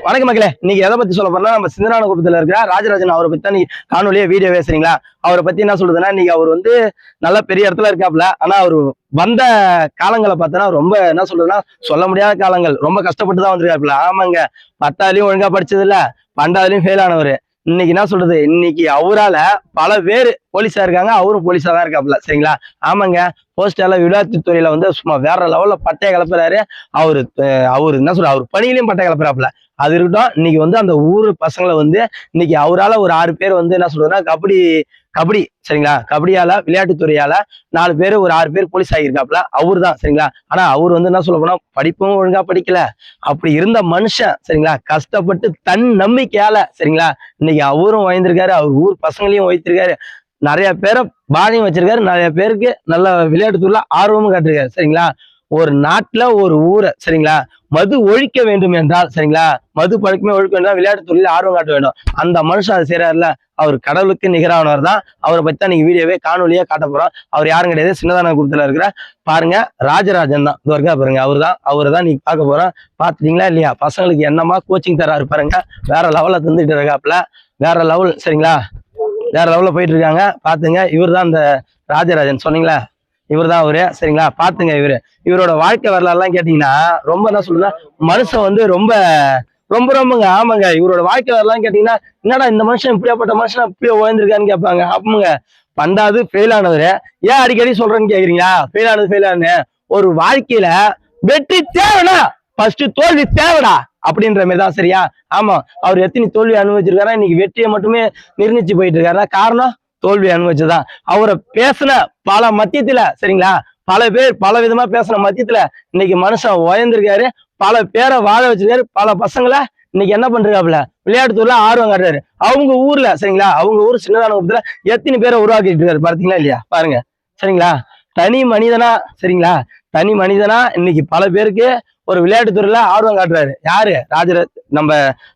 வணக்கம் மக்களே, இன்னைக்கு எதை பத்தி சொல்ல போறோம்னா நம்ம சிந்தனானகுப்பத்துல இருக்கிற ராஜராஜன் அவரை பத்தி தான் காணொலியே வீடியோ பேசுறீங்களா. அவரை பத்தி என்ன சொல்றதுன்னா, இன்னைக்கு அவர் வந்து நல்ல பெரிய இடத்துல இருக்காப்ல. ஆனா அவரு வந்த காலங்களை பார்த்தோன்னா ரொம்ப என்ன சொல்றதுன்னா சொல்ல முடியாத காலங்கள். ரொம்ப கஷ்டப்பட்டு தான் வந்திருக்காப்புல. ஆமாங்க, பத்தாவதுலயும் ஒழுங்கா படிச்சது இல்ல, பன்னெண்டாவதுலயும் ஃபெயில் ஆனவரு. இன்னைக்கு என்ன சொல்றது, இன்னைக்கு அவரால பல பேர் போலீஸா இருக்காங்க, அவரும் போலீஸா தான் இருக்காப்புல. சரிங்களா. ஆமாங்க, போஸ்டால விளையாட்டுத்துறையில வந்து சும்மா வேற லெவல்ல பட்டைய கிளப்புறாரு. அவரு என்ன சொல்ற, அவர் பணியிலையும் பட்டை கிளப்புறாப்புல. அது இருக்கட்டும். இன்னைக்கு வந்து அந்த ஊரு பசங்களை வந்து இன்னைக்கு அவரால ஒரு 6 பேர் வந்து என்ன சொல்றதுன்னா கபடி சரிங்களா, கபடியால விளையாட்டுத்துறையால 4 பேர் ஒரு 6 பேர் போலீஸ் ஆகியிருக்காப்புல. அவரு தான் சரிங்களா. ஆனா அவர் வந்து என்ன சொல்ல போனா படிப்பும் ஒழுங்கா படிக்கல. அப்படி இருந்த மனுஷன் சரிங்களா, கஷ்டப்பட்டு தன் நம்பிக்கையால சரிங்களா இன்னைக்கு அவரும் வாய்ந்திருக்காரு, அவர் ஊர் பசங்களையும் வைத்திருக்காரு, நிறைய பேரை பாணியும் வச்சிருக்காரு, நிறைய பேருக்கு நல்ல விளையாட்டுத்துறையில ஆர்வமும் காட்டிருக்காரு. சரிங்களா. ஒரு நாட்டுல ஒரு ஊரை சரிங்களா மது ஒழிக்க வேண்டும் என்றால் சரிங்களா, மது பழக்கமே ஒழிக்க வேண்டும், விளையாட்டு துறையில ஆர்வம் காட்ட வேண்டும். அந்த மனுஷன் அதை செய்யறாருல, அவர் கடவுளுக்கு நிகரானவர் தான். அவரை பத்தி தான் நீங்க வீடியோவே காணொலியா காட்ட போறோம். அவர் யாரும் கிடையாது, சின்னதானகுப்பத்துல இருக்கிற பாருங்க ராஜராஜன் தான். இது இருக்கா பாருங்க, அவரை தான் நீங்க பார்க்க போறோம். பாத்துட்டீங்களா இல்லையா, பசங்களுக்கு என்னமா கோச்சிங் தராரு பாருங்க. வேற லெவல்ல தந்துட்டு இருக்காப்புல, வேற லெவல் சரிங்களா, வேற லெவல்ல போயிட்டு இருக்காங்க. பாத்துங்க, இவர் தான் அந்த ராஜராஜன் சொன்னீங்களா, இவர் தான் அவரு சரிங்களா. பாத்துங்க, இவரோட வாழ்க்கை வரலாறுலாம் கேட்டீங்கன்னா ரொம்ப என்ன சொல்றேன்னா, மனுஷன் வந்து ரொம்பங்க. ஆமாங்க, இவரோட வாழ்க்கை வரலாறு கேட்டீங்கன்னா, என்னடா இந்த மனுஷன் இப்படியாப்பட்ட மனுஷன் இப்படியே ஓய்ந்திருக்கான்னு கேட்பாங்க. அப்பங்க 12வது ஃபெயில் ஆனவரு. ஏன் அடிக்கடி சொல்றேன்னு கேக்குறீங்களா, ஃபெயில் ஆனது ஒரு வாழ்க்கையில வெற்றி தேவைனா ஃபர்ஸ்ட் தோல்வி தேவைடா அப்படின்ற மாதிரி தான். சரியா. ஆமா, அவர் எத்தனை தோல்வி அனுபவிச்சிருக்காரா, இன்னைக்கு வெற்றியை மட்டுமே நிர்ணயிச்சு போயிட்டு இருக்காரா, காரணம் தோல்வி அனுபவிச்சதான். அவரை பேசின பல மத்தியத்துல சரிங்களா, பல பேர் பல விதமா பேசின மத்தியத்துல இன்னைக்கு மனுஷன் உயர்ந்திருக்காரு, பல பேரை வாழ வச்சிருக்காரு, பல பசங்களை இன்னைக்கு என்ன பண்றாப்புல விளையாட்டுத்துறையில ஆர்வம் காட்டுறாரு. அவங்க ஊர்ல சரிங்களா, அவங்க ஊர் சின்னதானகுப்பத்துல எத்தனை பேரை உருவாக்கிட்டு இருக்காரு பார்த்தீங்களா இல்லையா, பாருங்க சரிங்களா. தனி மனிதனா சரிங்களா, தனி மனிதனா இன்னைக்கு பல பேருக்கு ஒரு விளையாட்டுத்துறையில ஆர்வம் காட்டுறாரு. யாரு, நம்ம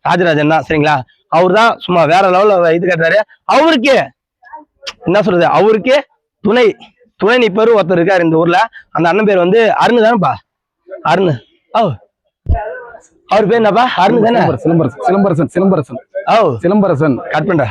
ராஜராஜன் தான் சரிங்களா. அவர் தான் சும்மா வேற லெவல்ல இது காட்டுறாரு. அவருக்கு என்ன சொல்றது, அவருக்கு துணை நிப்பரு ஒருத்தர் இருக்காரு இந்த ஊர்ல. அந்த அண்ணன் பேர் வந்து அருண் தானப்பா, அருண். அவர் பேர் என்னப்பா, அருண் தானே. சிலம்பரசன் கட் பண்ற.